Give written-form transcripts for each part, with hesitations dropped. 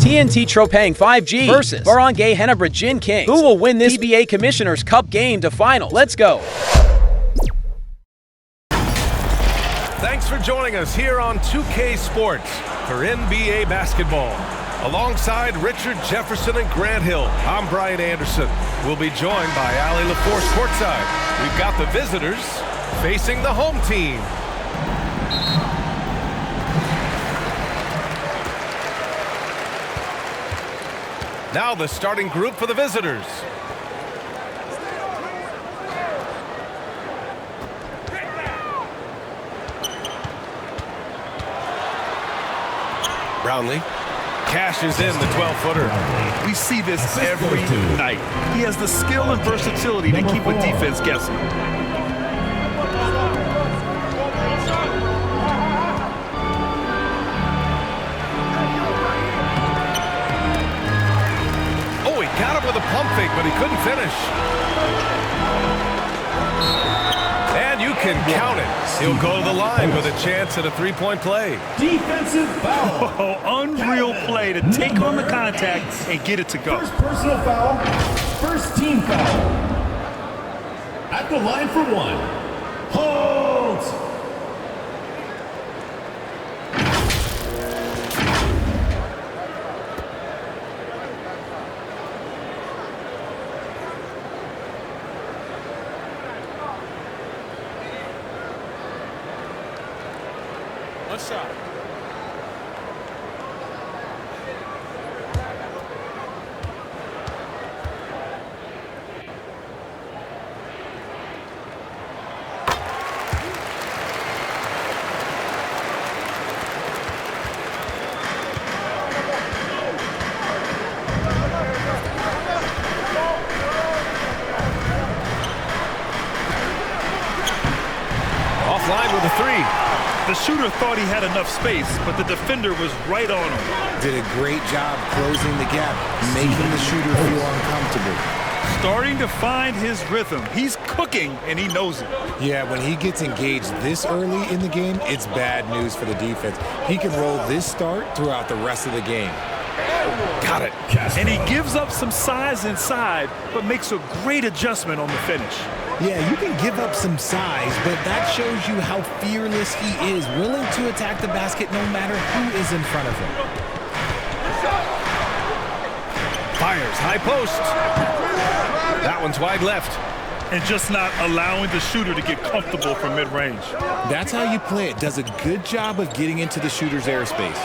TNT TROPANG 5G versus Barangay Ginebra. Who will win this PBA Commissioner's Cup game to final? Let's go. Thanks for joining us here on 2K Sports for NBA basketball. Alongside Richard Jefferson and Grant Hill, I'm Brian Anderson. We'll be joined by Ali LaForce courtside. We've got the visitors facing the home team. Now the starting group for the visitors. Brownlee cashes in the 12-footer. We see this every night. He has the skill and versatility to keep a defense guessing. Oh, he got him with a pump fake, but he couldn't finish. And you can count it. He'll go to the line with a chance at a three-point play. Defensive foul. Oh, unreal play to take on the contact and get it to go. First personal foul, first team foul. At the line for one. Hold. One shot. Offline with a three. The shooter thought he had enough space, but the defender was right on him. Did a great job closing the gap, making the shooter feel uncomfortable. Starting to find his rhythm. He's cooking, and he knows it. Yeah, when he gets engaged this early in the game, it's bad news for the defense. He can roll this start throughout the rest of the game. Got it. And he gives up some size inside, but makes a great adjustment on the finish. Yeah, you can give up some size, but that shows you how fearless he is, willing to attack the basket no matter who is in front of him. Fires, high post. That one's wide left. And just not allowing the shooter to get comfortable from mid-range. That's how you play it. Does a good job of getting into the shooter's airspace.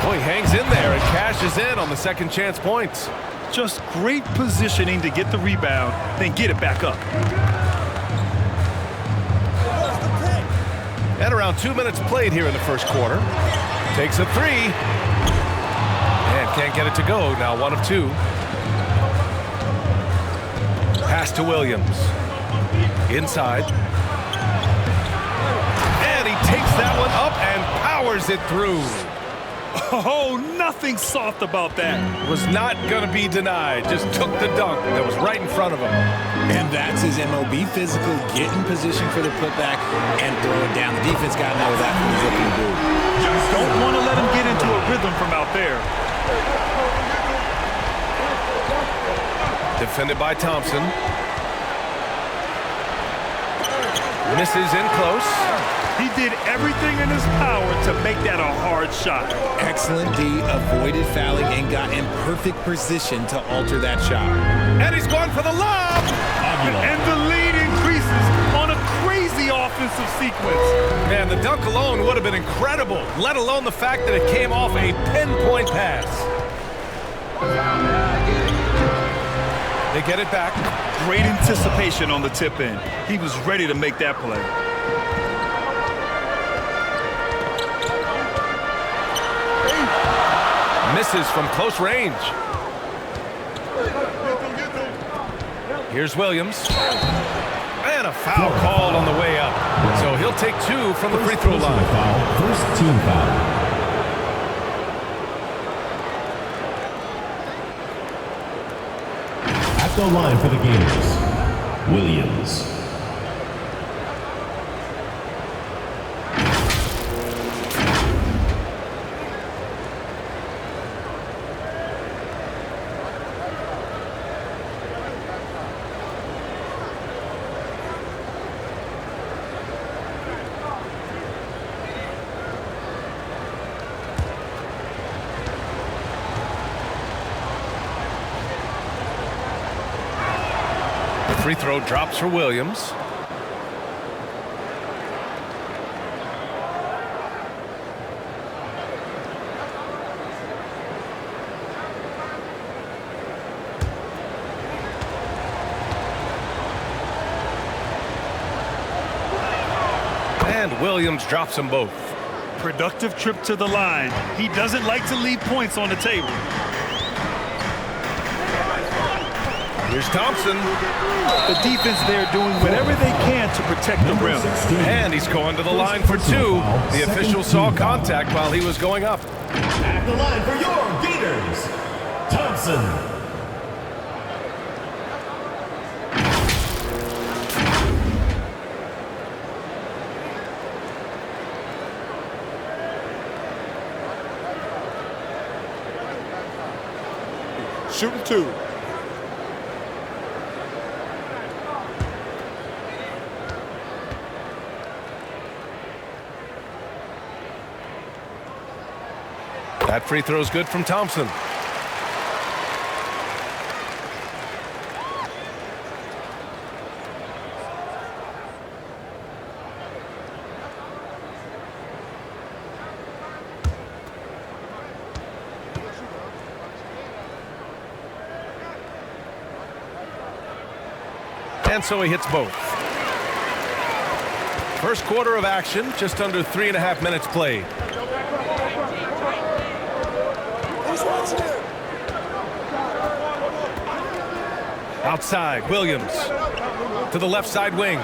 Oh, he hangs in there and cashes in on the second chance points. Just great positioning to get the rebound, then get it back up. At around 2 minutes played here in the first quarter. Takes a three. And can't get it to go. Now 1 of 2. Pass to Williams. Inside. And he takes that one up and powers it through. Oh, nothing soft about that. Was not going to be denied. Just took the dunk that was right in front of him. And that's his MOB physical, get in position for the putback and throw it down. The defense got to know that from his looking dude. Just don't want to let him get into a rhythm from out there. Defended by Thompson. Misses in close. He did everything in his power to make that a hard shot. Excellent D, avoided fouling and got in perfect position to alter that shot. And he's going for the lob. And the lead increases on a crazy offensive sequence. Man, the dunk alone would have been incredible, let alone the fact that it came off a pinpoint pass. They get it back. Great anticipation on the tip in. He was ready to make that play. Misses from close range. Here's Williams. And a foul called on the way up. So he'll take 2 from the free throw line. First team foul. At the line for the Gators, Williams. The free throw drops for Williams. And Williams drops them both. Productive trip to the line. He doesn't like to leave points on the table. Here's Thompson. The defense there doing whatever they can to protect the rim. And he's going to the line for two. The official saw contact while he was going up. At the line for your Gators, Thompson. Shooting two. That free throw is good from Thompson. And so he hits both. First quarter of action, just under 3.5 minutes played. Outside, Williams to the left side wing.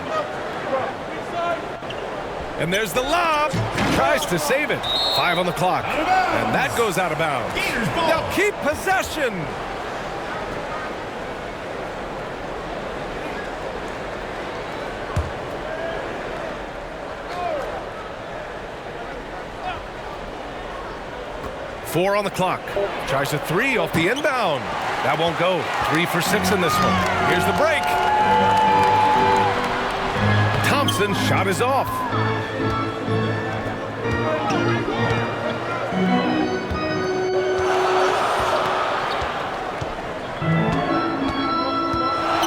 And there's the lob. Tries to save it. 5 on the clock. And that goes out of bounds. They'll keep possession. Four on the clock. Tries a three off the inbound. That won't go. 3 for 6 in this one. Here's the break. Thompson's shot is off.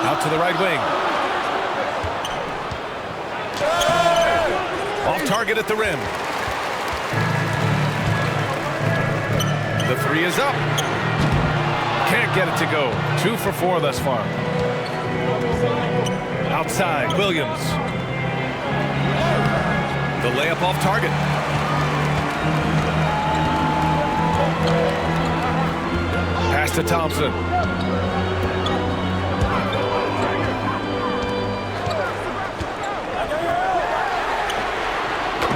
Out to the right wing. Off target at the rim. The three is up. Can't get it to go. 2 for 4 thus far. Outside, Williams. The layup off target. Pass to Thompson.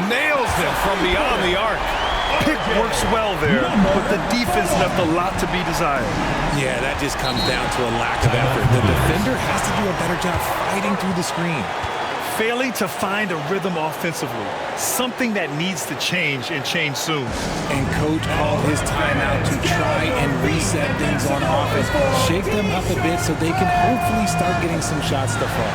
Nails it from beyond the arc. Pick works well there, but the defense left a lot to be desired. Yeah, that just comes down to a lack of effort. The defender has to do a better job fighting through the screen. Failing to find a rhythm offensively, something that needs to change and change soon. And coach called his timeout to try and reset things on offense, shake them up a bit so they can hopefully start getting some shots to fall.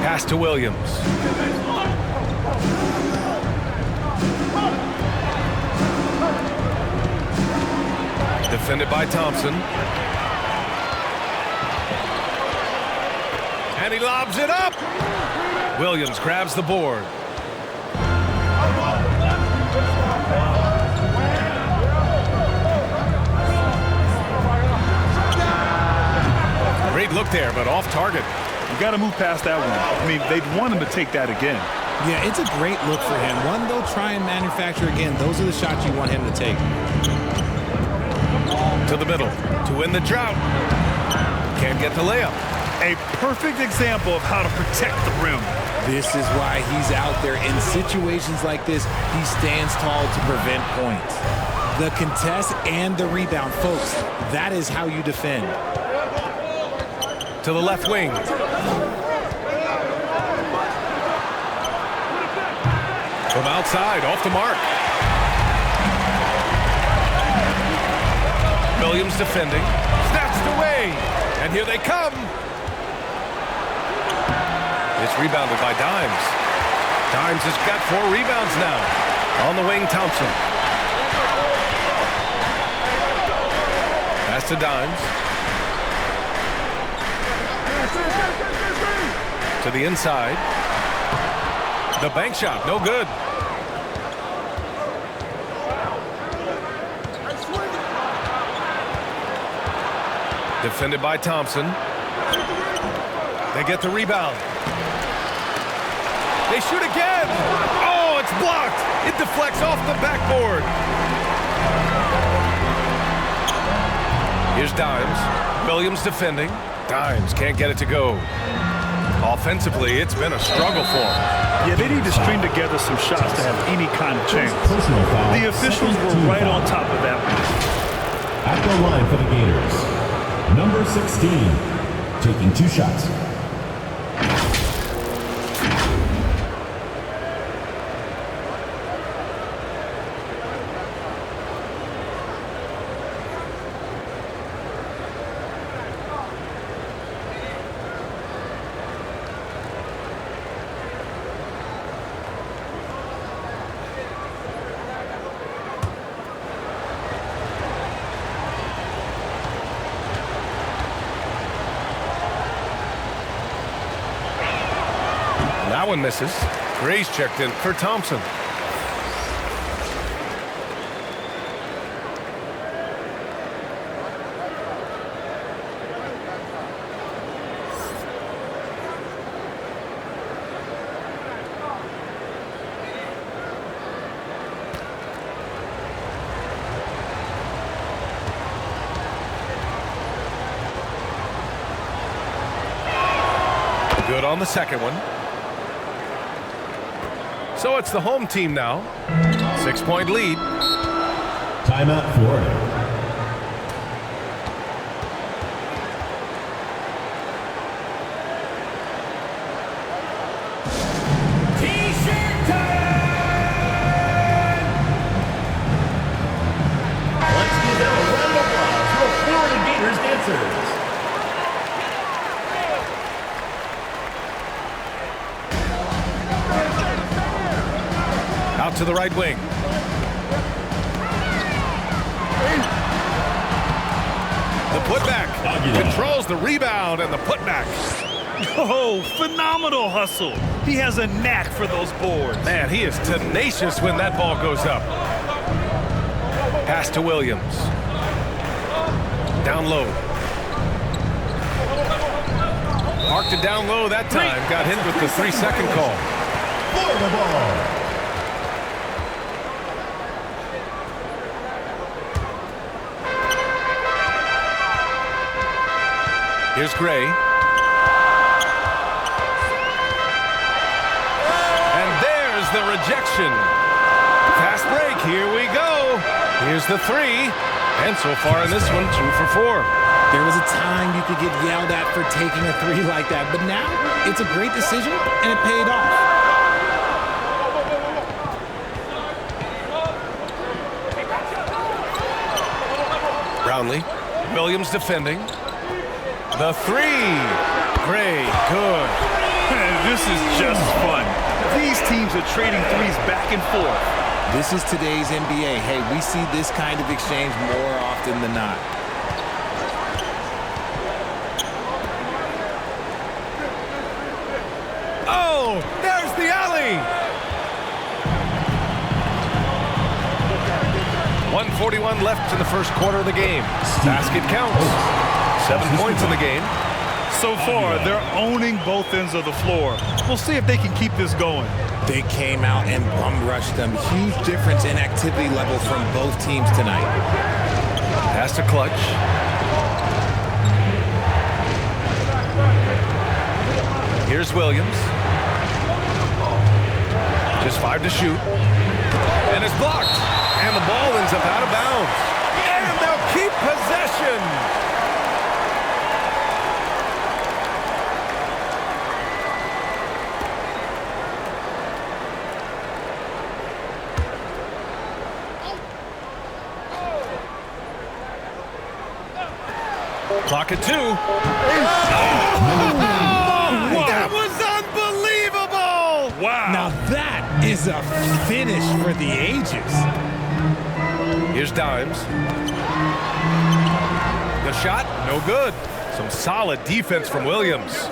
Pass to Williams. Defended by Thompson. And he lobs it up. Williams grabs the board. Great look there, but off target. You got to move past that one. I mean, they'd want him to take that again. Yeah, it's a great look for him. One they'll try and manufacture again. Those are the shots you want him to take. To the middle to win the drought. Can't get the layup. A perfect example of how to protect the rim. This is why he's out there. In situations like this, he stands tall to prevent points. The contest and the rebound, folks, that is how you defend. To the left wing. From outside, off the mark. Williams defending. Snatched away. And here they come. It's rebounded by Dimes. Dimes has got 4 rebounds now. On the wing, Thompson. Pass to Dimes. To the inside. The bank shot, no good. Defended by Thompson. They get the rebound. They shoot again. Oh, it's blocked. It deflects off the backboard. Here's Dimes. Williams defending. Dimes can't get it to go. Offensively, it's been a struggle for him. Yeah, they need to string together some shots to have any kind of chance. The officials were right on top of that one. At the line for the Gators, number 16, taking 2 shots. That one misses. Gray's checked in for Thompson. Good on the second one. So it's the home team now. 6-point lead. Timeout, Florida. T-shirt time! Let's give them a round of applause for Florida Gators dancers. Out to the right wing. The putback. Controls the rebound and the putback. Oh, phenomenal hustle. He has a knack for those boards. Man, he is tenacious when that ball goes up. Pass to Williams. Down low. Parked it down low that time. Got hit with the 3-second call. Florida ball. Here's Gray. And there's the rejection. Fast break, here we go. Here's the 3. And so far in this one, 2 for 4. There was a time you could get yelled at for taking a 3 like that, but now it's a great decision and it paid off. Brownlee. Williams defending. The 3. Gray, good. This is just fun. These teams are trading threes back and forth. This is today's NBA. Hey, we see this kind of exchange more often than not. Oh, there's the alley. 1:41 left in the first quarter of the game. Basket counts. 7 points in the game. So far, they're owning both ends of the floor. We'll see if they can keep this going. They came out and bum rushed them. Huge difference in activity level from both teams tonight. Pass to Clutch. Here's Williams. Just 5 to shoot. And it's blocked. And the ball ends up out of bounds. And they'll keep possession. Clock at 2. Oh, that was unbelievable! Wow. Now that is a finish for the ages. Here's Dimes. The shot, no good. Some solid defense from Williams.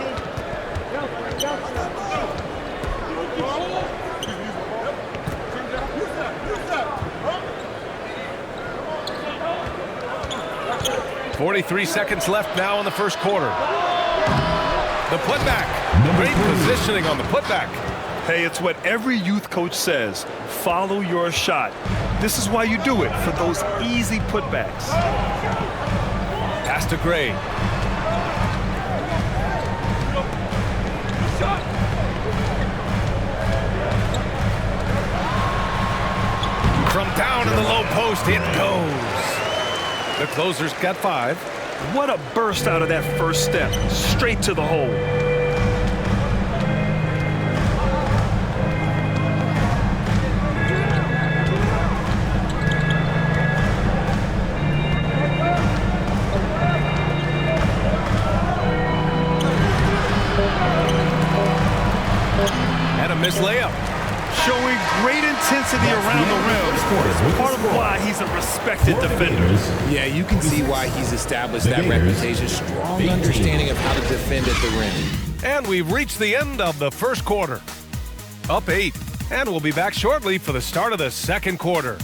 .43 seconds left now in the first quarter. The putback. Great positioning on the putback. Hey, it's what every youth coach says. Follow your shot. This is why you do it, for those easy putbacks. Pass to Gray. From down in the low post, it goes. The closer's got 5. What a burst out of that first step. Straight to the hole. And a missed layup. Showing great intensity around the rim. Part of why he's a respected defender. Yeah, you can see why he's established that reputation. Strong understanding of how to defend at the rim. And we've reached the end of the first quarter. Up 8. And we'll be back shortly for the start of the second quarter.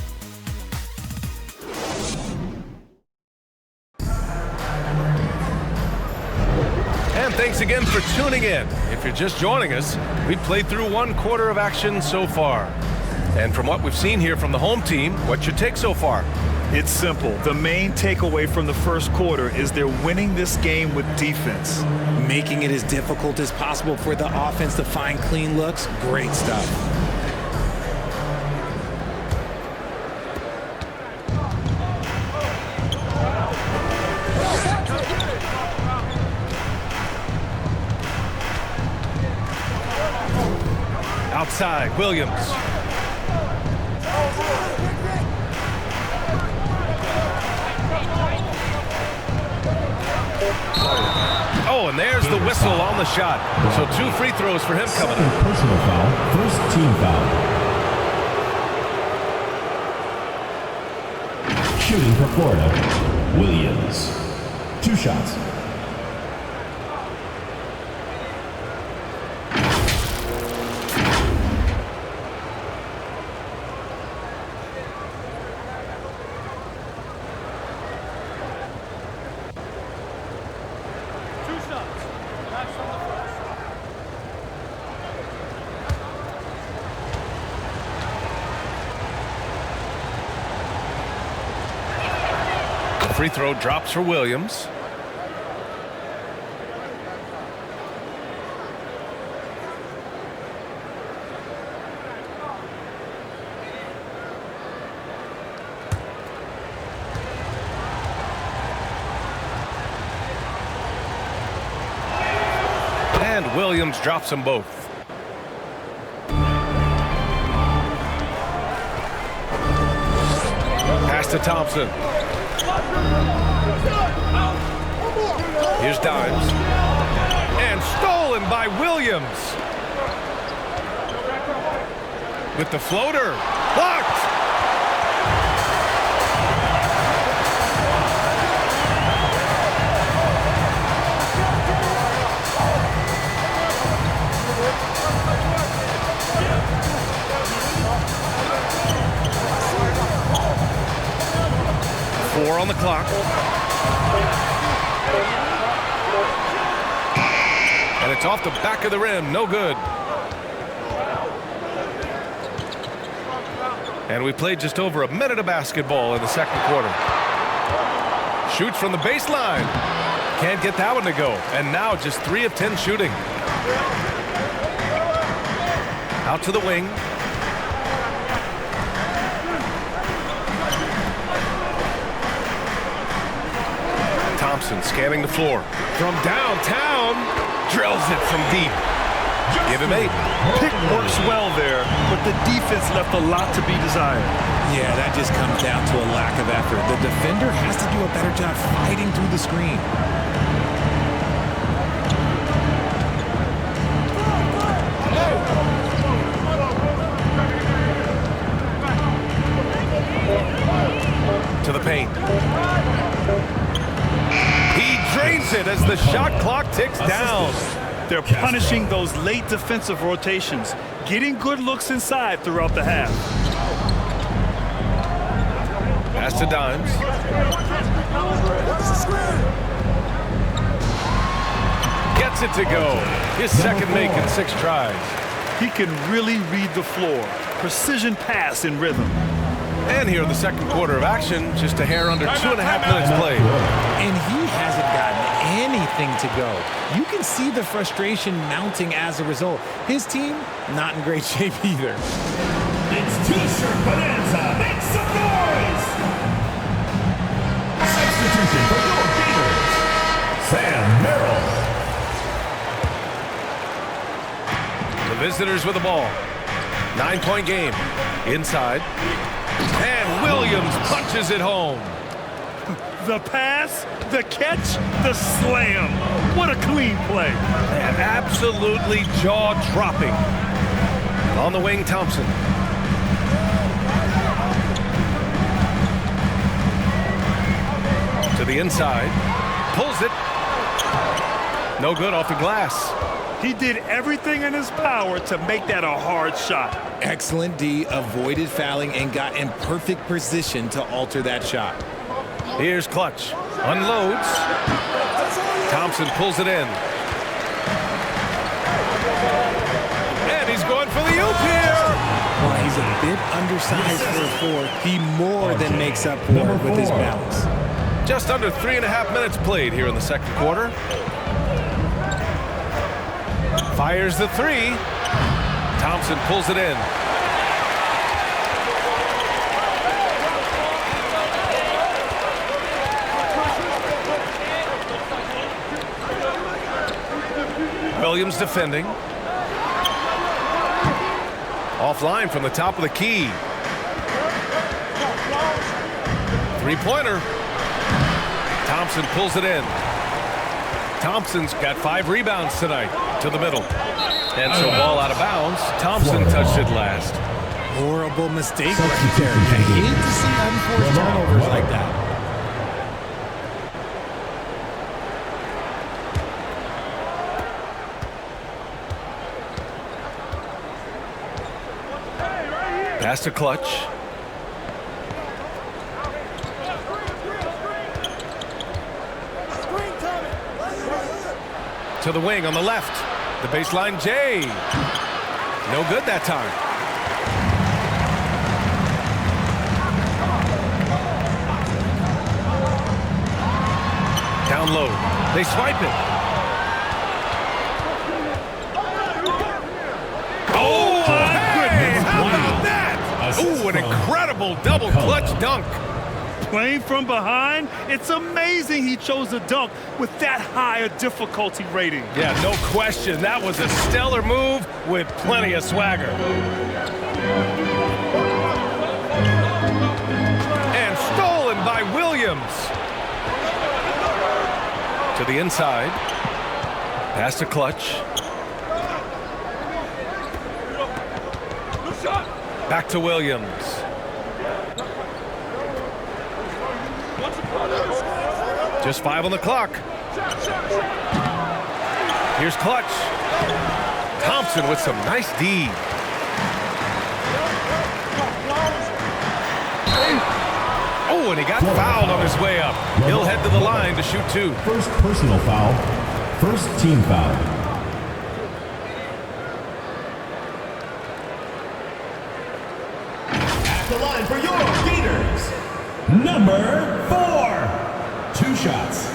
And thanks again for tuning in. If you're just joining us, we've played through 1 quarter of action so far. And from what we've seen here from the home team, what's your take so far? It's simple. The main takeaway from the first quarter is they're winning this game with defense. Making it as difficult as possible for the offense to find clean looks. Great stuff. Outside, Williams. Oh, and there's the whistle on the shot. So 2 free throws for him coming up. Personal foul. First team foul. Shooting for Florida, Williams. 2 shots. Free throw drops for Williams. And Williams drops them both. Pass to Thompson. Here's Dimes. And stolen by Williams. With the floater. Blocked! Four on the clock. And it's off the back of the rim. No good. And we played just over a minute of basketball in the second quarter. Shoots from the baseline. Can't get that one to go. And now just 3 of 10 shooting. Out to the wing. Thompson scanning the floor. From downtown, drills it from deep. Give him 8. Pick works well there, but the defense left a lot to be desired. Yeah, that just comes down to a lack of effort. The defender has to do a better job fighting through the screen. To the paint. He drains it as the shot clock ticks down. They're punishing those late defensive rotations, getting good looks inside throughout the half. Pass to Dimes. Gets it to go. His second make in 6 tries. He can really read the floor. Precision pass in rhythm. And here in the second quarter of action, just a hair under 2.5 minutes played. And he hasn't gotten anything to go. You can see the frustration mounting as a result. His team, not in great shape either. It's T-shirt bonanza. Make some noise! Substitution for your Gators, Sam Merrill. The visitors with the ball. 9-point game. Inside. And Williams punches it home. The pass, the catch, the slam. What a clean play. And absolutely jaw-dropping. On the wing, Thompson. To the inside. Pulls it. No good off the glass. He did everything in his power to make that a hard shot. Excellent D, avoided fouling and got in perfect position to alter that shot. Here's Clutch. Unloads. Thompson pulls it in. And he's going for the oop here. While he's a bit undersized for a 4, he more than makes up for it with his balance. Just under 3.5 minutes played here in the second quarter. Fires the 3. Thompson pulls it in. Williams defending. Offline from the top of the key. 3-pointer. Thompson pulls it in. Thompson's got 5 rebounds tonight. To the middle. And so ball out of bounds. Thompson touched it last. Horrible mistake right there. I hate to see unforced turnovers like that. Pass to Clutch. To the wing on the left. The baseline J. No good that time. Down low. They swipe it. Oh, my goodness. How about that? Oh, an incredible double clutch dunk. Playing from behind, it's amazing he chose a dunk with that high a difficulty rating. Yeah, no question. That was a stellar move with plenty of swagger. And stolen by Williams. To the inside. Pass to Clutch. Back to Williams. Just 5 on the clock. Here's Clutch. Thompson with some nice D. Oh, and he got fouled on his way up. He'll head to the line to shoot 2. First personal foul. First team foul. Number 4. 2 shots.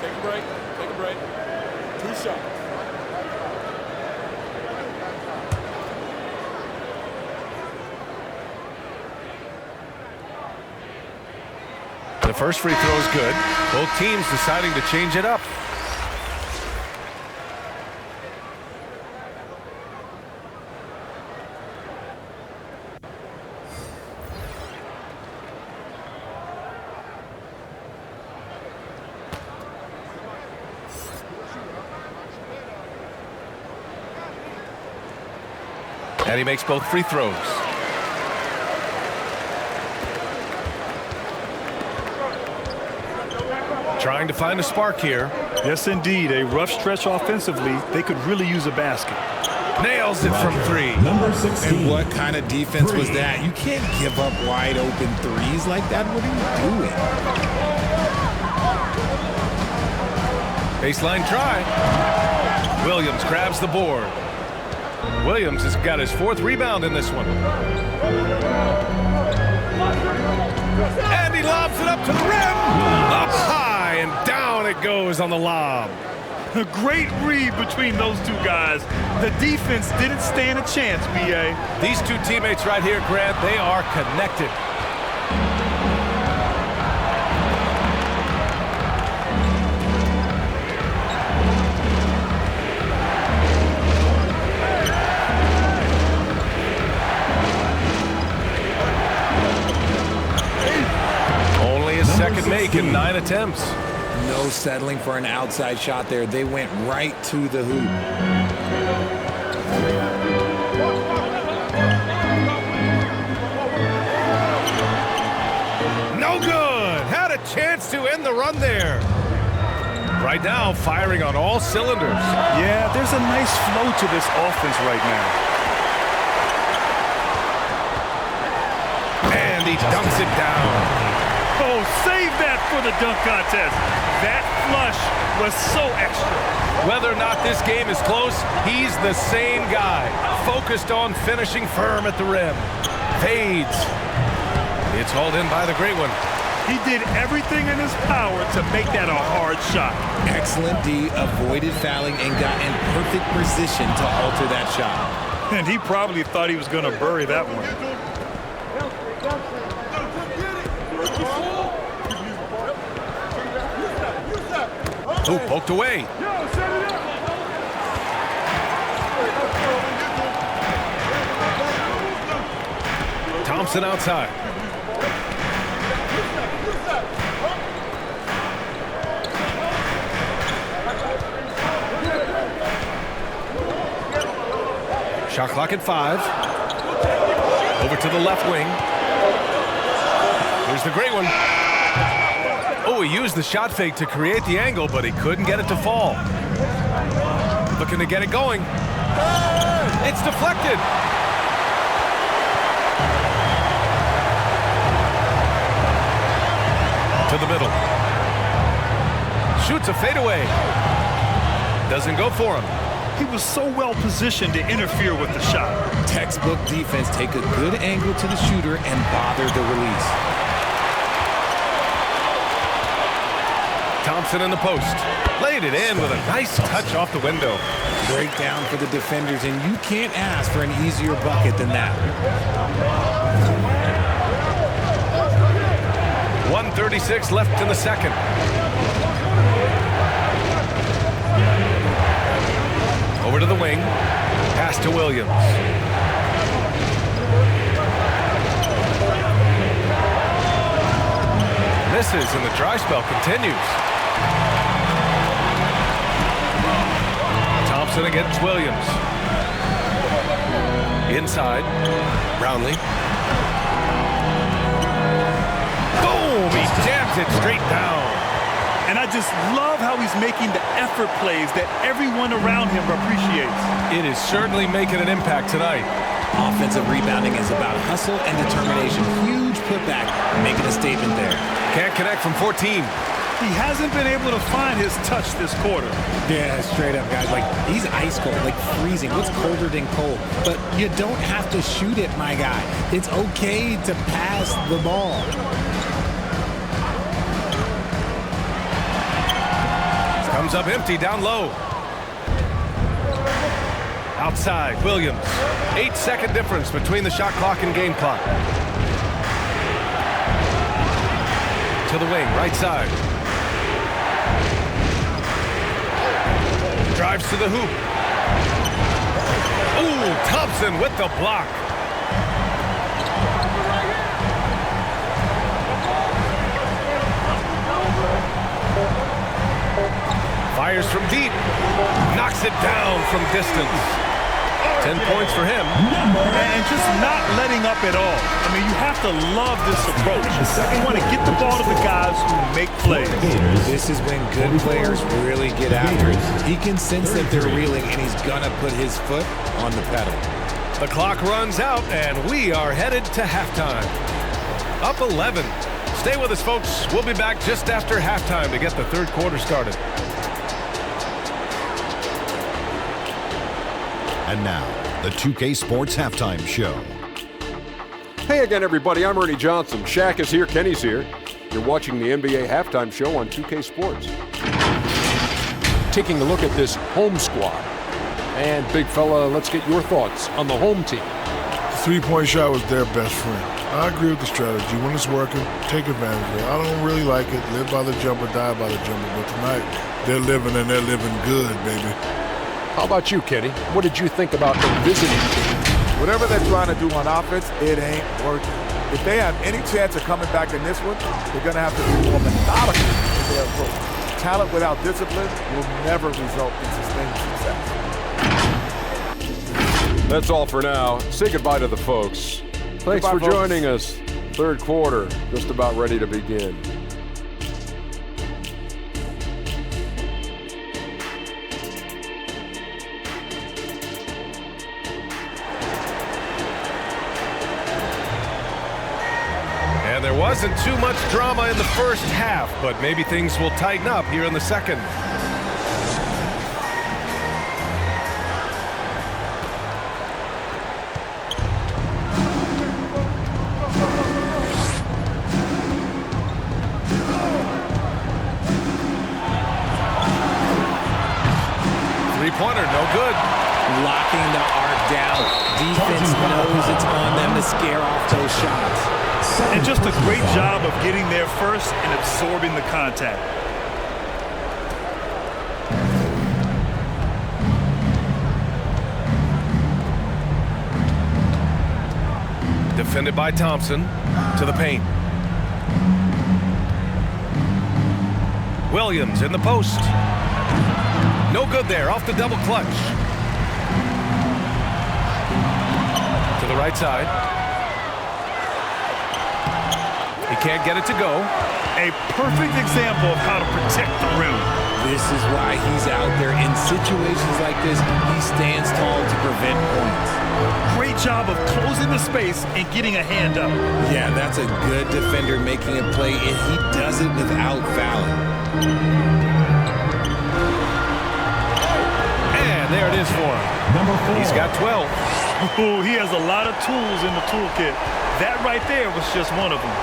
Take a break. 2 shots. The first free throw is good. Both teams deciding to change it up. And he makes both free throws. Trying to find a spark here. Yes, indeed. A rough stretch offensively. They could really use a basket. Nails it from 3. Number 16. And what kind of defense was that? You can't give up wide open threes like that. What are you doing? Baseline try. Williams grabs the board. Williams has got his 4th rebound in this one. And he lobs it up to the rim. Up high and down it goes on the lob. A great read between those two guys. The defense didn't stand a chance, BA. These two teammates right here, Grant, they are connected. Only his second make in 9 attempts. No settling for an outside shot there. They went right to the hoop. No good. Had a chance to end the run there. Right now, firing on all cylinders. Yeah, there's a nice flow to this offense right now. And he dunks it down. Oh, save that for the dunk contest. That flush was so extra. Whether or not this game is close, he's the same guy. Focused on finishing firm at the rim. Fades. It's hauled in by the great one. He did everything in his power to make that a hard shot. Excellent D, avoided fouling and got in perfect position to alter that shot. And he probably thought he was going to bury that one. Ooh, poked away. Thompson outside. Shot clock at 5. Over to the left wing. Here's the great one. Oh, he used the shot fake to create the angle, but he couldn't get it to fall. Looking to get it going. It's deflected. To the middle. Shoots a fadeaway. Doesn't go for him. He was so well positioned to interfere with the shot. Textbook defense, take a good angle to the shooter and bother the release. Thompson in the post. Laid it in with a nice touch off the window. Breakdown for the defenders, and you can't ask for an easier bucket than that. 1:36 left in the second. Over to the wing. Pass to Williams. Misses, and the dry spell continues. Thompson against Williams. Inside. Brownlee. Boom! He jams it straight down. And I just love how he's making the effort plays that everyone around him appreciates. It is certainly making an impact tonight. Offensive rebounding is about hustle and determination. Huge putback, making a statement there. Can't connect from 14. He hasn't been able to find his touch this quarter. Yeah, straight up, guys. Like, he's ice cold, like freezing. What's colder than cold? But you don't have to shoot it, my guy. It's okay to pass the ball. Comes up empty down low. Outside, Williams. 8-second difference between the shot clock and game clock. To the wing, right side. Drives to the hoop. Ooh, Thompson with the block. Fires from deep. Knocks it down from distance. 10 points for him. And just not letting up at all. I mean, you have to love this approach. You want to get the ball to the guys who make plays. This is when good players really get after it. He can sense that they're reeling, and he's going to put his foot on the pedal. The clock runs out, and we are headed to halftime. Up 11. Stay with us, folks. We'll be back just after halftime to get the third quarter started. And now, the 2K Sports Halftime Show. Hey again, everybody. I'm Ernie Johnson. Shaq is here. Kenny's here. You're watching the NBA Halftime Show on 2K Sports. Taking a look at this home squad. And, big fella, let's get your thoughts on the home team. The three-point shot was their best friend. I agree with the strategy. When it's working, take advantage of it. I don't really like it. Live by the jumper, die by the jumper. But tonight, they're living, and they're living good, baby. How about you, Kenny? What did you think about the visiting team? Whatever they're trying to do on offense, it ain't working. If they have any chance of coming back in this one, they're going to have to be more methodical in their approach. Talent without discipline will never result in sustained success. That's all for now. Say goodbye to the folks. Thanks for joining us. Third quarter, just about ready to begin. There wasn't too much drama in the first half, but maybe things will tighten up here in the second. Three-pointer, no good. Locking the arc down. Defense knows it's on them to scare off those shots. And just a great job of getting there first and absorbing the contact. Defended by Thompson to the paint. Williams in the post. No good there, off the double clutch. To the right side. He can't get it to go. A perfect example of how to protect the rim. This is why he's out there in situations like this. He stands tall to prevent points. Great job of closing the space and getting a hand up. Yeah, that's a good defender making a play, and he does it without fouling. And there it is for him. He's got 12. Ooh, he has a lot of tools in the toolkit. That right there was just one of them.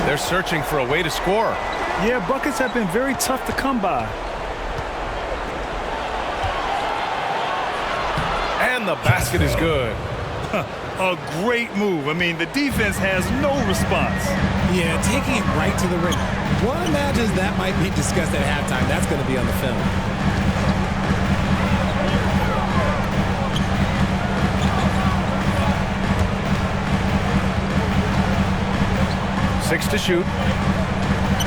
They're searching for a way to score. Yeah, buckets have been very tough to come by. And the basket is good. A great move. I mean, the defense has no response. Yeah, taking it right to the rim. One imagines that might be discussed at halftime. That's going to be on the film. Six to shoot.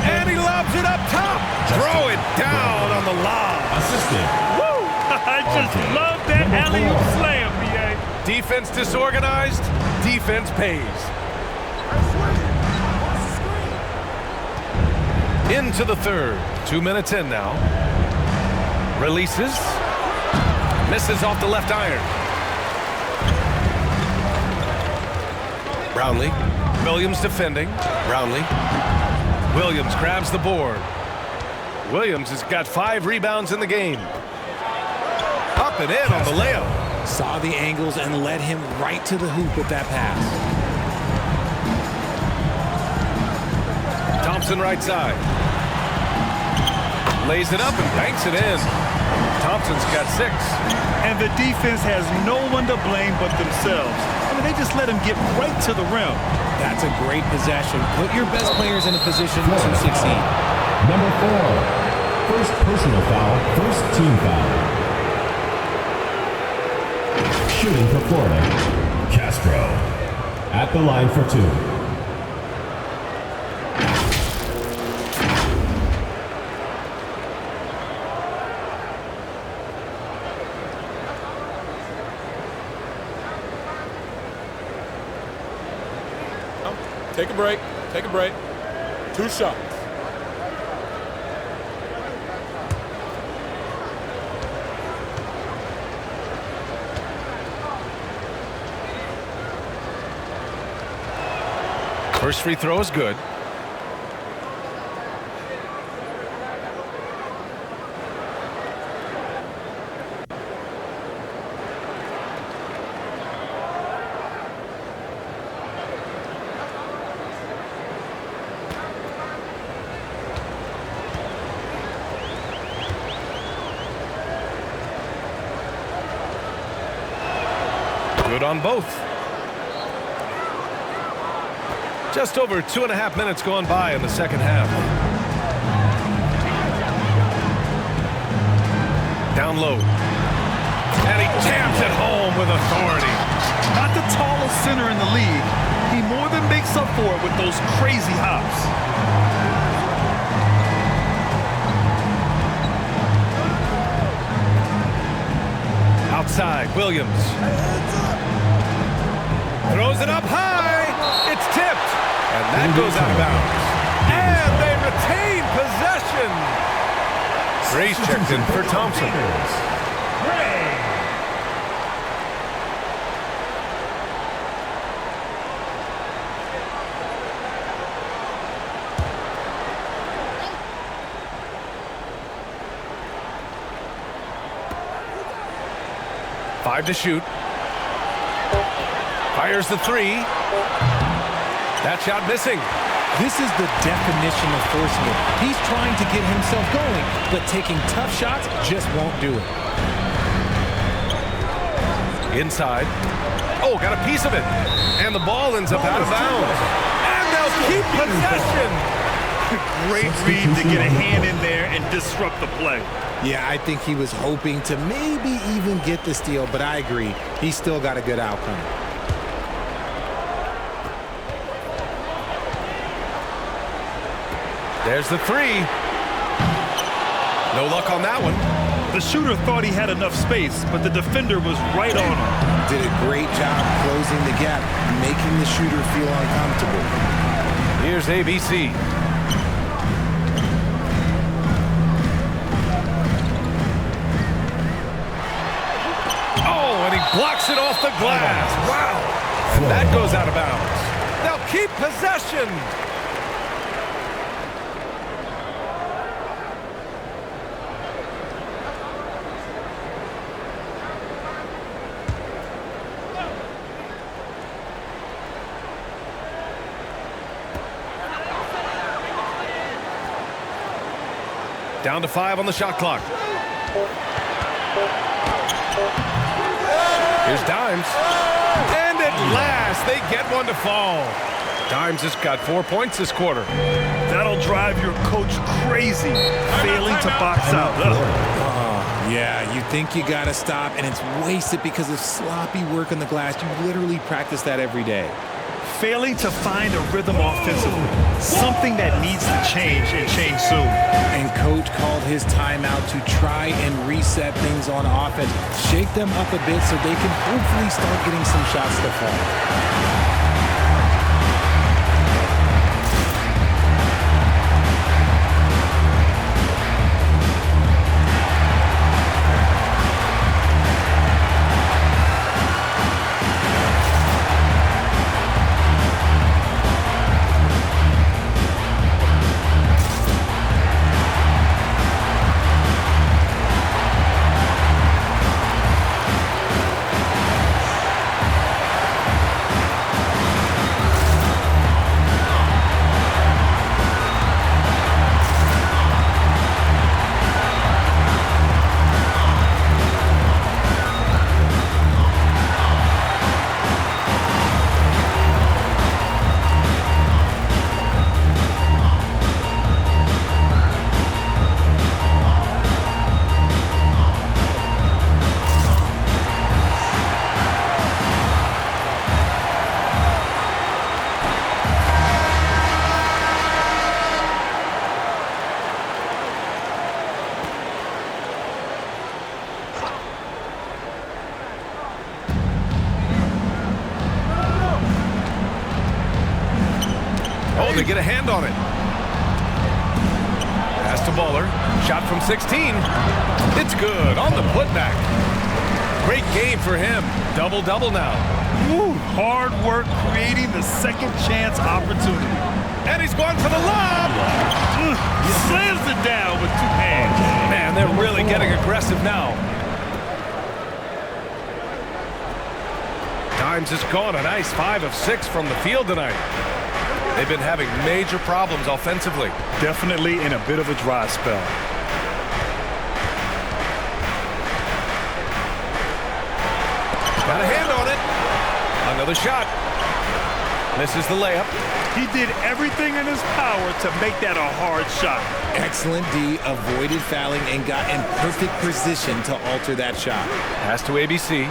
And he lobs it up top. Throw it down on the lob. Assistant. Woo! I just love that alley-oop slam, BA. Defense disorganized. Defense pays. Into the third. 2 minutes in now. Releases. Misses off the left iron. Brownlee. Williams defending. Brownlee. Williams grabs the board. Williams has got 5 rebounds in the game. Up and in on the layup. Saw the angles and led him right to the hoop with that pass. Thompson right side. Lays it up and banks it in. Thompson's got 6. And the defense has no one to blame but themselves. I mean, they just let him get right to the rim. That's a great possession. Put your best players in a position to succeed. Number 4. First personal foul, first team foul. Shooting for Florida, Castro. At the line for 2. Take a break. Take a break. 2 shots. First free throw is good. Good on both. Just over 2.5 minutes gone by in the second half. Down low. And he jams it home with authority. Not the tallest center in the league. He more than makes up for it with those crazy hops. Outside, Williams. Throws it up high. It's tipped. And that goes out of bounds. And they retain possession. Gray's checked in for Thompson. Gray. 5 to shoot. Fires the 3. That shot missing. This is the definition of forcing it. He's trying to get himself going, but taking tough shots just won't do it. Inside. Oh, got a piece of it. And the ball ends up out of bounds. And they'll keep possession. Great read to get a hand in there and disrupt the play. Yeah, I think he was hoping to maybe even get the steal, but I agree. He still got a good outcome. There's the 3. No luck on that one. The shooter thought he had enough space, but the defender was right on him. Did a great job closing the gap, making the shooter feel uncomfortable. Here's ABC. Oh, and he blocks it off the glass. Wow. And that goes out of bounds. They'll keep possession. Down to 5 on the shot clock. Here's Dimes. And at last, they get one to fall. Dimes has got 4 points this quarter. That'll drive your coach crazy, failing to box out. Yeah, you think you got to stop, and it's wasted because of sloppy work on the glass. You literally practice that every day. Failing to find a rhythm offensively, something that needs to change and change soon. And coach called his timeout to try and reset things on offense, shake them up a bit so they can hopefully start getting some shots to fall. hand on it. Pass to Bowler. Shot from 16. It's good on the putback. Great game for him. Double-double now. Ooh, hard work creating the second chance opportunity. And he's going for the lob. Slams it down with 2 hands. Man, they're really getting aggressive now. Dimes has gone a nice 5 of 6 from the field tonight. They've been having major problems offensively. Definitely in a bit of a dry spell. Got a hand on it. Another shot. Misses the layup. He did everything in his power to make that a hard shot. Excellent D, avoided fouling and got in perfect position to alter that shot. Pass to ABC.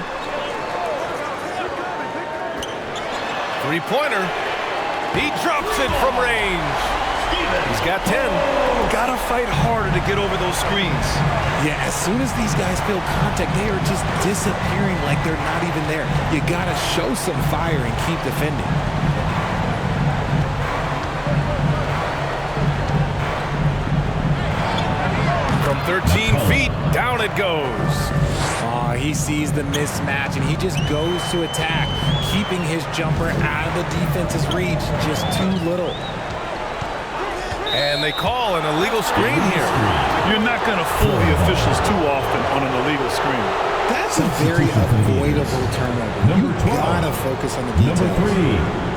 Three-pointer. He drops it from range. He's got 10. Gotta fight harder to get over those screens. Yeah, as soon as these guys feel contact, they are just disappearing like they're not even there. You gotta show some fire and keep defending. From 13 feet, down it goes. Oh, he sees the mismatch and he just goes to attack, keeping his jumper out of the defense's reach, just too little. And they call an illegal screen here. You're not going to fool the officials too often on an illegal screen. That's a very avoidable turnover. You gotta focus on the details. Number 3.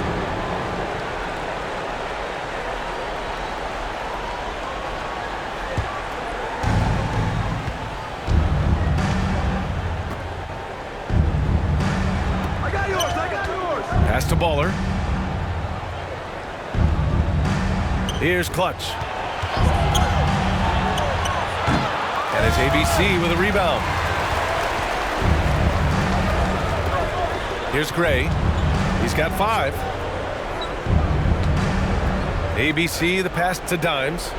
Pass to Bowler. Here's Clutch. And it's ABC with a rebound. Here's Gray. He's got 5. ABC, the pass to Dimes.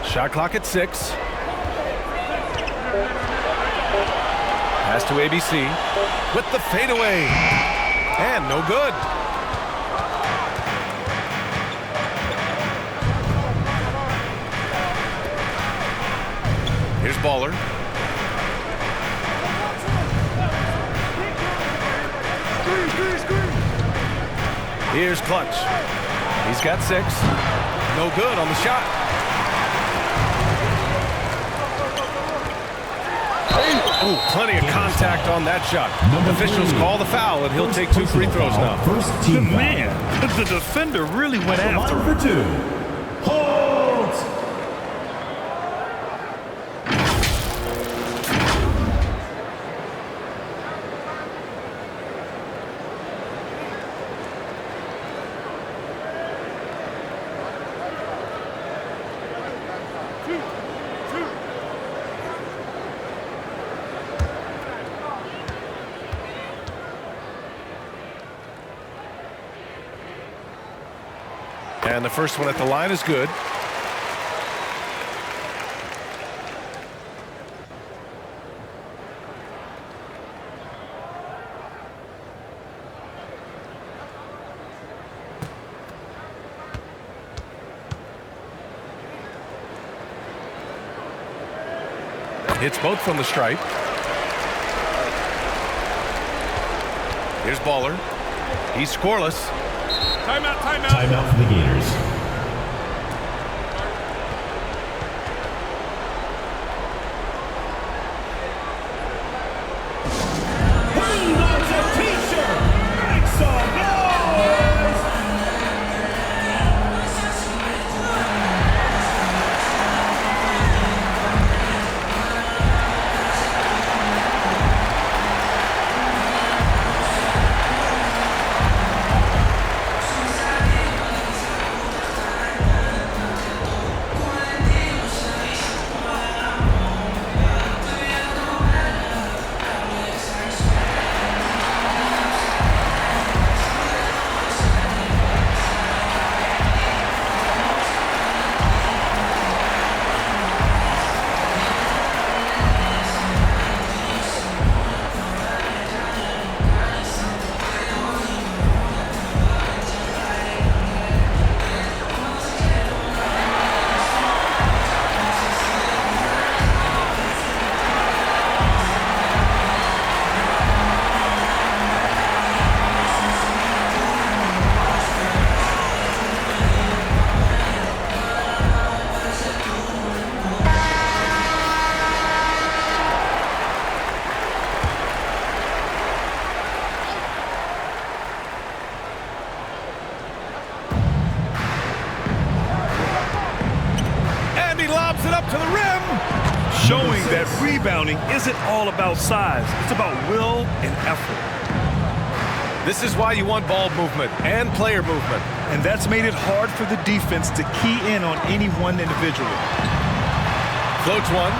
Shot clock at 6. Pass to ABC with the fadeaway. And no good. Here's Bowler. Here's Clutch. He's got 6. No good on the shot. Ooh, plenty of contact on that shot. Officials call the foul, and he'll take 2 free throws now. First team Man, the defender really went after him. for 2. Holds. And the first one at the line is good. Hits both from the stripe. Here's Bowler. He's scoreless. Timeout, timeout. Timeout for the Gators. Who wants a t-shirt? Make some noise! up to the rim. Showing that rebounding isn't all about size. It's about will and effort. This is why you want ball movement and player movement. And that's made it hard for the defense to key in on any one individual. Floats one.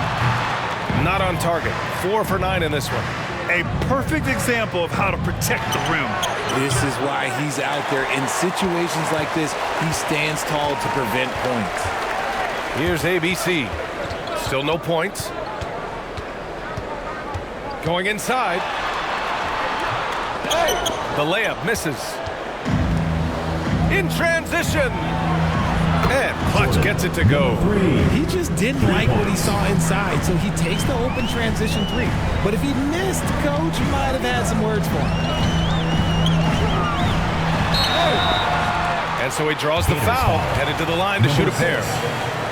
Not on target. 4 for 9 in this one. A perfect example of how to protect the rim. This is why he's out there. In situations like this, he stands tall to prevent points. Here's ABC. Still no points. Going inside. The layup misses. In transition. And Clutch gets it to go. He just didn't like what he saw inside, so he takes the open transition 3. But if he missed, Coach might have had some words for him. And so he draws the foul, headed to the line to shoot a pair.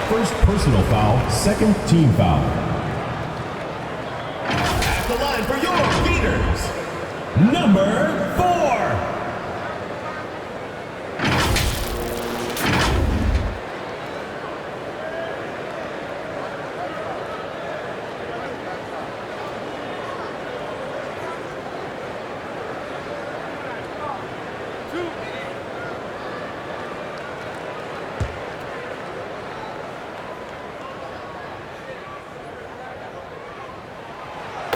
First personal foul, second team foul. At the line for your Gators, number 4.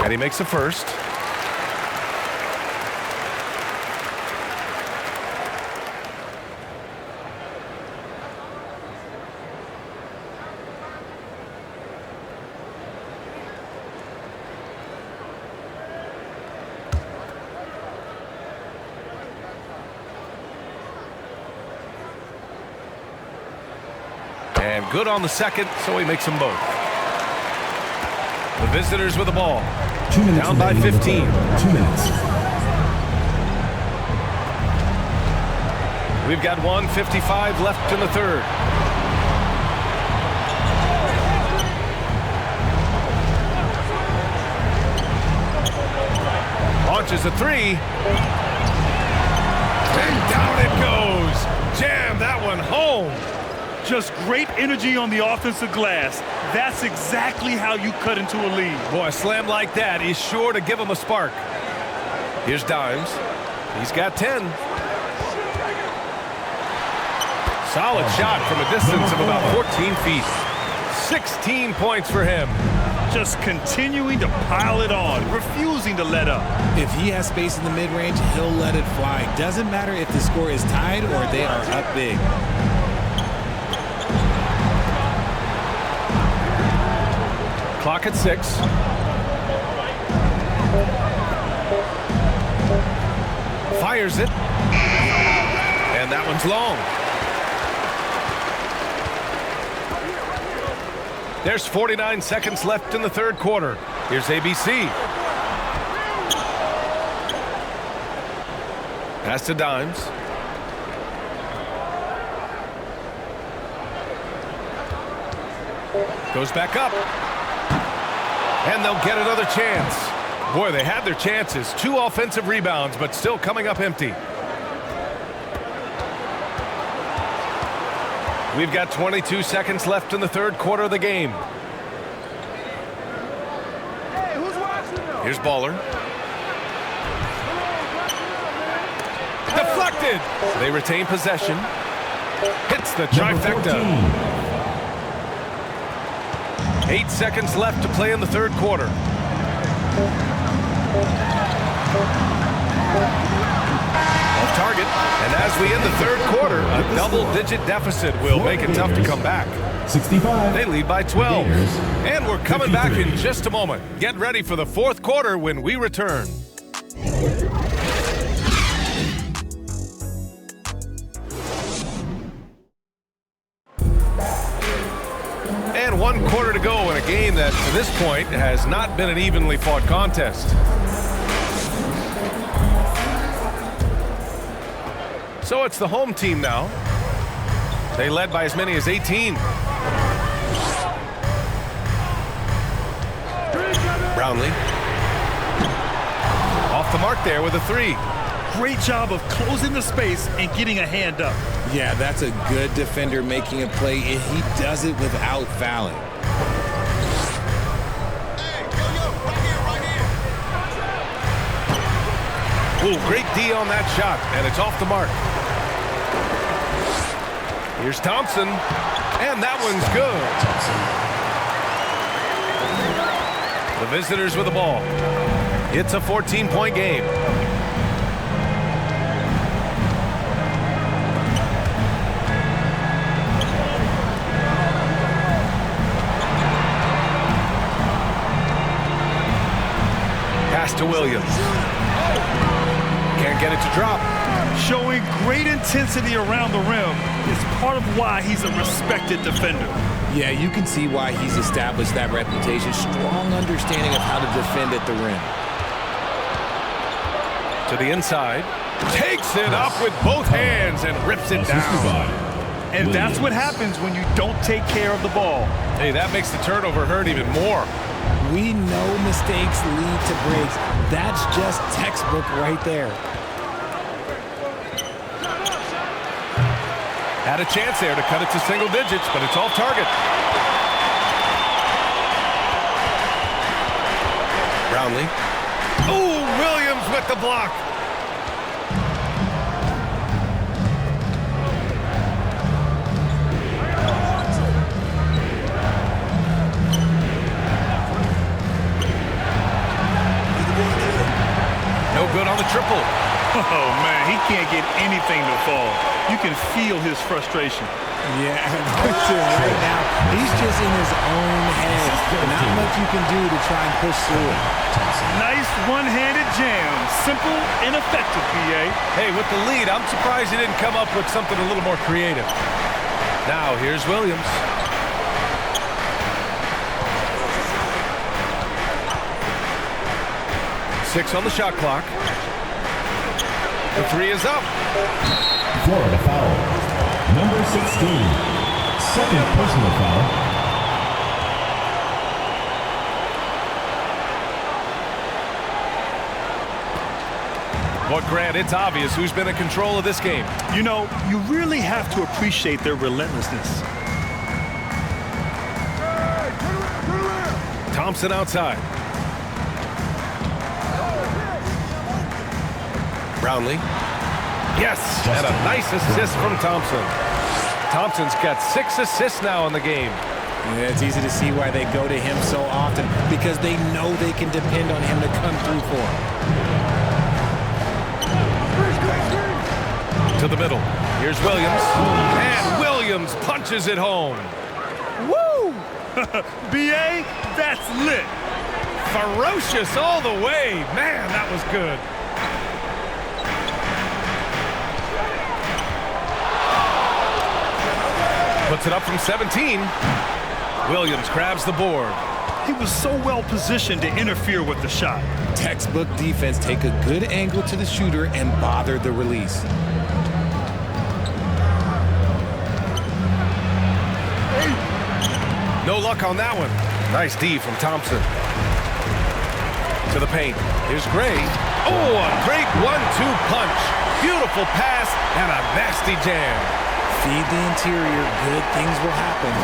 And he makes the first. And good on the second, so he makes them both. The visitors with the ball. 2 minutes down by 15. 2 minutes. We've got 1:55 left in the third. Launches a 3. And down it goes. Jam that one home. Just great energy on the offensive glass. That's exactly how you cut into a lead. Boy, a slam like that is sure to give him a spark. Here's Dimes. He's got 10. Solid shot from a distance of about 14 feet. 16 points for him. Just continuing to pile it on, refusing to let up. If he has space in the mid-range, he'll let it fly. Doesn't matter if the score is tied or they are up big. Clock at 6. Fires it. And that one's long. There's 49 seconds left in the third quarter. Here's ABC. Pass to Dimes. Goes back up. And they'll get another chance. Boy, they had their chances. 2 offensive rebounds, but still coming up empty. We've got 22 seconds left in the third quarter of the game. Hey, who's watching? Here's Baller. Deflected. They retain possession. Hits the trifecta. 8 seconds left to play in the third quarter. Off target. And as we end the third quarter, a double-digit deficit will make it tough to come back. 65. They lead by 12. And we're coming back in just a moment. Get ready for the fourth quarter when we return. And 1 quarter to go in a game that, to this point, has not been an evenly fought contest. So it's the home team now. They led by as many as 18. Brownlee. Off the mark there with a 3. Great job of closing the space and getting a hand up. Yeah, that's a good defender making a play, and he does it without fouling. Ooh, great D on that shot, and it's off the mark. Here's Thompson, and that one's good. The visitors with the ball. It's a 14-point game. Pass to Williams. Can't get it to drop. Showing great intensity around the rim is part of why he's a respected defender. Yeah, you can see why he's established that reputation. Strong understanding of how to defend at the rim. To the inside. Takes it up with both hands and rips it down. And that's what happens when you don't take care of the ball. Hey, that makes the turnover hurt even more. We know mistakes lead to breaks. That's just textbook right there. Had a chance there to cut it to single digits, but it's off target. Brownlee. Oh, Williams with the block. No good on the triple. Oh, man, he can't get anything to fall. You can feel his frustration. Yeah, right now, he's just in his own head. Not much you can do to try and push through it. Nice one-handed jam. Simple and effective, PA. Hey, with the lead, I'm surprised he didn't come up with something a little more creative. Now, here's Williams. Six on the shot clock. The three is up. Florida foul. Number 16. Second personal foul. But Grant, it's obvious who's been in control of this game. You know, you really have to appreciate their relentlessness. Thompson outside. Brownlee. Yes, and a nice assist from Thompson. Thompson's got 6 assists now in the game. Yeah, it's easy to see why they go to him so often, because they know they can depend on him to come through for them. To the middle. Here's Williams. And Williams punches it home. Woo! BA, that's lit. Ferocious all the way. Man, that was good. Puts it up from 17. Williams grabs the board. He was so well positioned to interfere with the shot. Textbook defense, take a good angle to the shooter and bother the release. No luck on that one. Nice D from Thompson. To the paint. Here's Gray. Oh, a great 1-2 punch. Beautiful pass and a nasty jam. Feed the interior, good things will happen.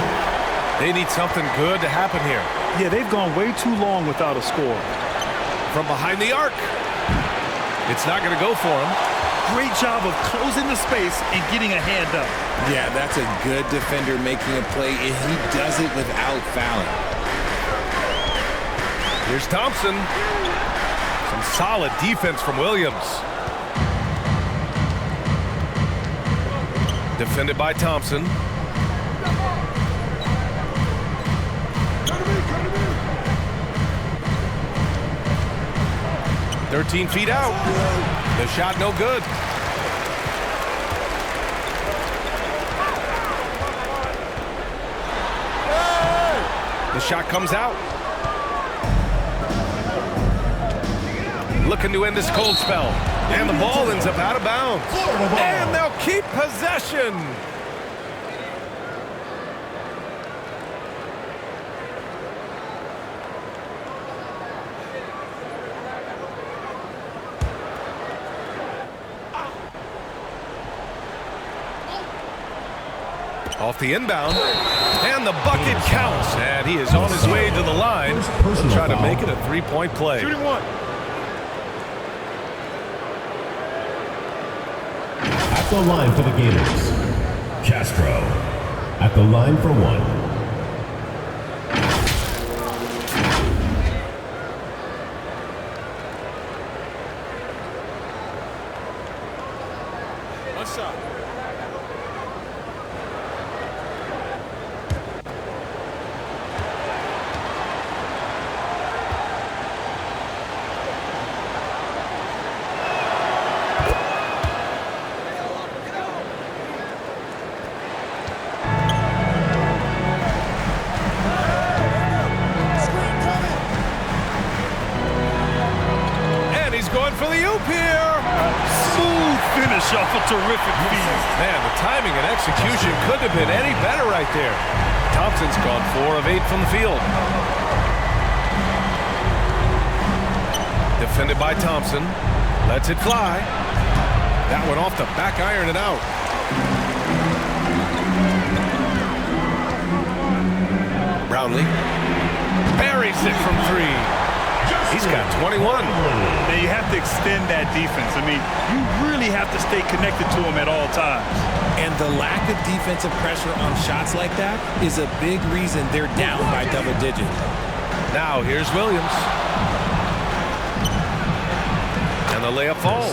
They need something good to happen here. Yeah, they've gone way too long without a score. From behind the arc. It's not going to go for him. Great job of closing the space and getting a hand up. Yeah, that's a good defender making a play, and he does it without fouling. Here's Thompson. Some solid defense from Williams. Defended by Thompson. – 13 feet out. The shot no good. The shot comes out. Looking to end this cold spell. And the ball ends up out of bounds. And they'll keep possession. Off the inbound, and the bucket counts, and he is on his way to the line to try to make it a three-point play. Shooting one. Across the line for the Gators, Castro. At the line for one. One shot. Going for the oop here. Smooth finish off a terrific feed. Man, the timing and execution couldn't have been any better right there. Thompson's gone 4 of 8 from the field. Defended by Thompson. Lets it fly. That one off the back iron and out. Brownlee buries it from 3. He's got 21. Now you have to extend that defense. I mean, you really have to stay connected to him at all times. And the lack of defensive pressure on shots like that is a big reason they're down by double digits. Now here's Williams. And the layup falls.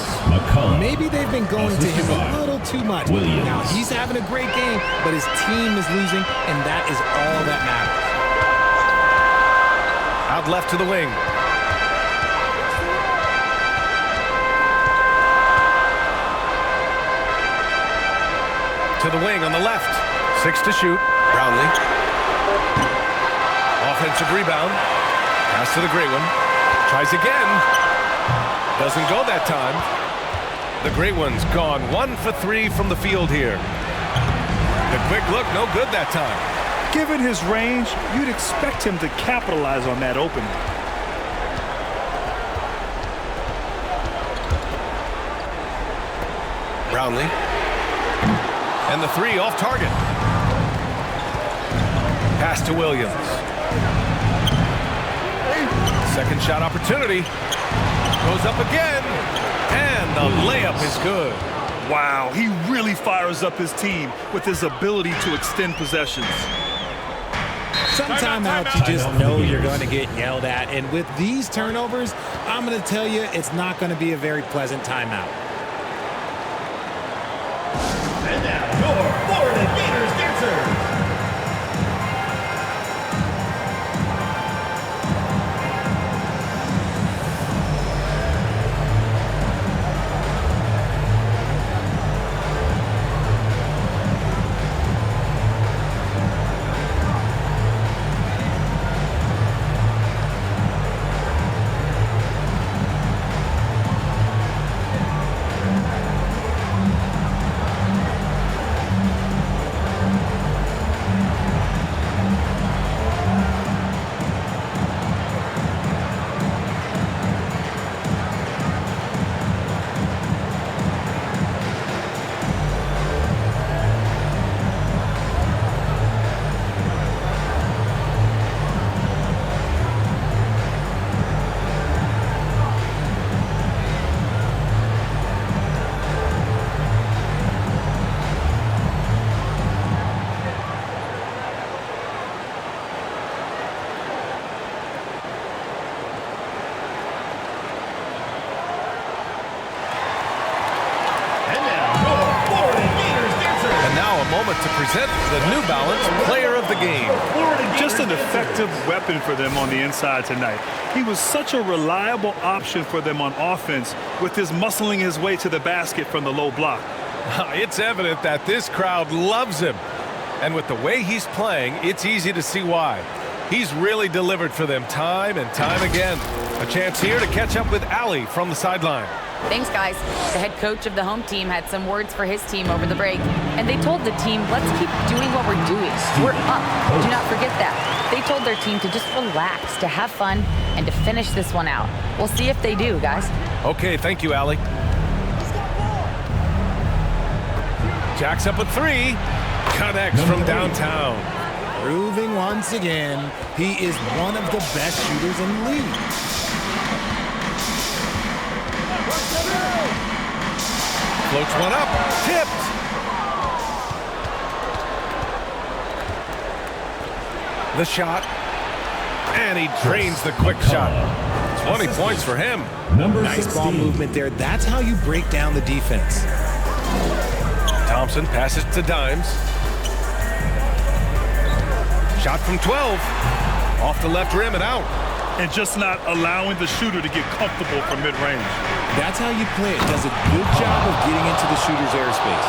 Maybe they've been going to him a little too much. Now he's having a great game, but his team is losing, and that is all that matters. Out left to the wing. To the wing on the left. 6 to shoot. Brownlee. Offensive rebound. Pass to the great one. Tries again. Doesn't go that time. The great one's gone 1 for 3 from the field here. The quick look, no good that time. Given his range, you'd expect him to capitalize on that opening. Brownlee. And the 3 off target. Pass to Williams. Second shot opportunity. Goes up again. And the layup is good. Wow, he really fires up his team with his ability to extend possessions. Some timeouts you just know you're going to get yelled at. And with these turnovers, I'm going to tell you it's not going to be a very pleasant timeout. And now, your Florida Gators dancer. To present the New Balance Player of the Game. Just an effective weapon for them on the inside tonight. He was such a reliable option for them on offense with his muscling his way to the basket from the low block. It's evident that this crowd loves him. And with the way he's playing, it's easy to see why. He's really delivered for them time and time again. A chance here to catch up with Allie from the sideline. Thanks, guys. The head coach of the home team had some words for his team over the break, and they told the team, let's keep doing what we're doing. We're up. Do not forget that. They told their team to just relax, to have fun, and to finish this one out. We'll see if they do, guys. Okay, thank you, Allie. Jacks up a 3. Connects from downtown. Proving once again, he is one of the best shooters in the league. Floats one up. Tipped. The shot. And he drains the quick shot. 20 points for him. Nice ball movement there. That's how you break down the defense. Thompson passes to Dimes. Shot from 12. Off the left rim and out. And just not allowing the shooter to get comfortable from mid-range. That's how you play it. Does a good job of getting into the shooter's airspace.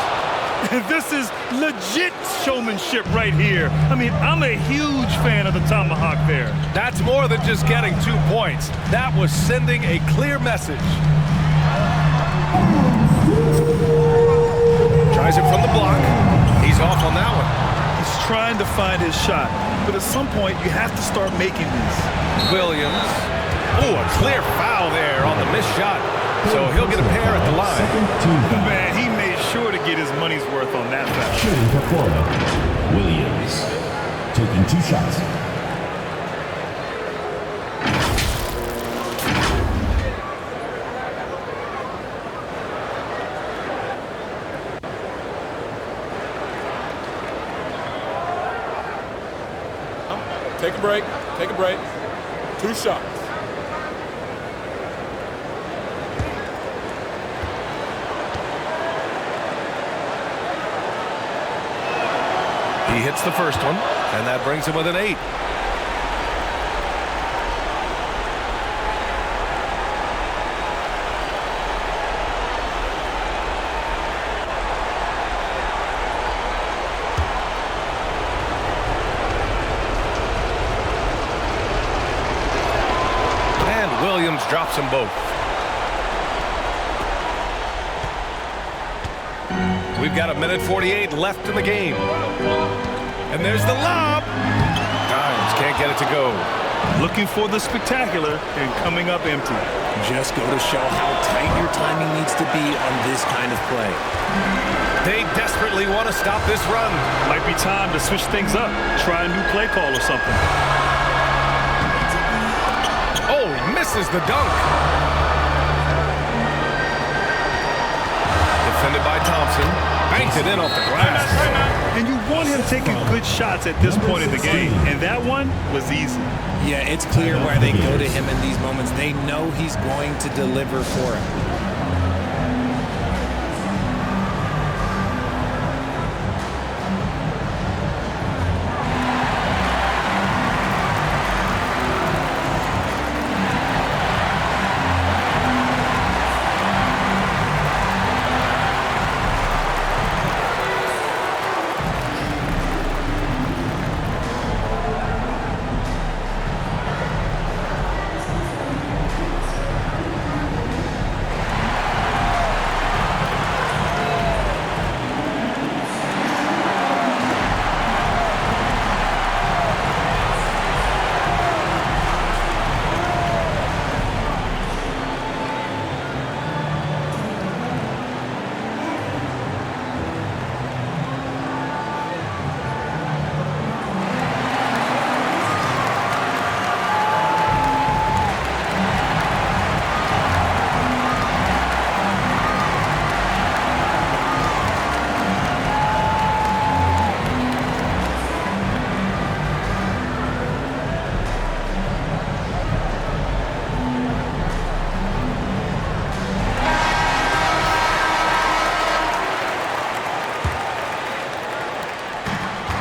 This is legit showmanship right here. I mean, I'm a huge fan of the tomahawk there. That's more than just getting 2 points. That was sending a clear message. Tries it from the block. He's off on that one. He's trying to find his shot, but at some point you have to start making these. Williams. Oh, a clear foul there on the missed shot. So he'll get a pair at the line. Man, he made sure to get his money's worth on that foul. Shooting for Florida, Williams taking 2 shots. Take a break. Take a break. 2 shots. He hits the first one, and that brings him with an 8. And Williams drops them both. We've got 1:48 left in the game. And there's the lob. Dimes can't get it to go. Looking for the spectacular and coming up empty. Just go to show how tight your timing needs to be on this kind of play. They desperately want to stop this run. Might be time to switch things up. Try a new play call or something. Oh, he misses the dunk. Defended by Thompson. Banked it in off the glass. And you want him taking good shots at this point in the game. And that one was easy. Yeah, it's clear why they go to him in these moments. They know he's going to deliver for him.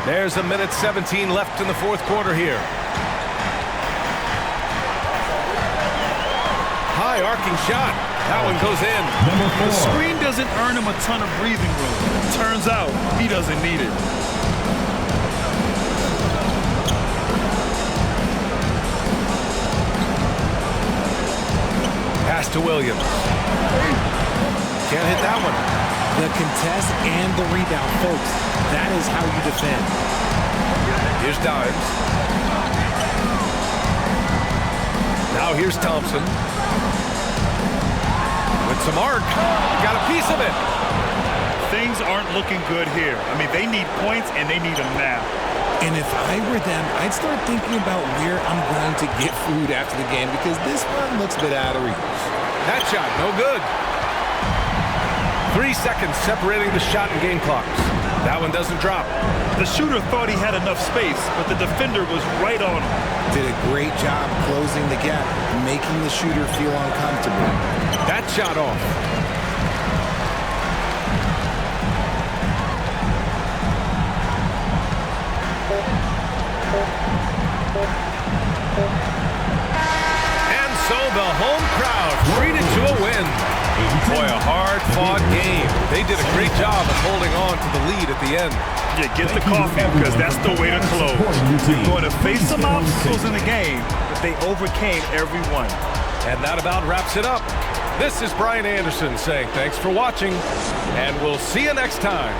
There's 1:17 left in the fourth quarter here. High arcing shot. That one goes in. The screen doesn't earn him a ton of breathing room. Turns out he doesn't need it. Pass to Williams. Can't hit that one. The contest and the rebound, folks. That is how you defend. Here's Dimes. Now here's Thompson. With some arc. Got a piece of it. Things aren't looking good here. I mean, they need points, and they need them now. And if I were them, I'd start thinking about where I'm going to get food after the game, because this one looks a bit out of reach. That shot, no good. 3 seconds separating the shot and game clocks. That one doesn't drop. The shooter thought he had enough space, but the defender was right on him. Did a great job closing the gap, making the shooter feel uncomfortable. That shot off. And so the home crowd treated to a win. Boy, a hard-fought game. They did a great job of holding on to the lead at the end. Yeah, get the coffee, because that's the way to close. You're going to face some obstacles in the game, but they overcame every one. And that about wraps it up. This is Brian Anderson saying thanks for watching, and we'll see you next time.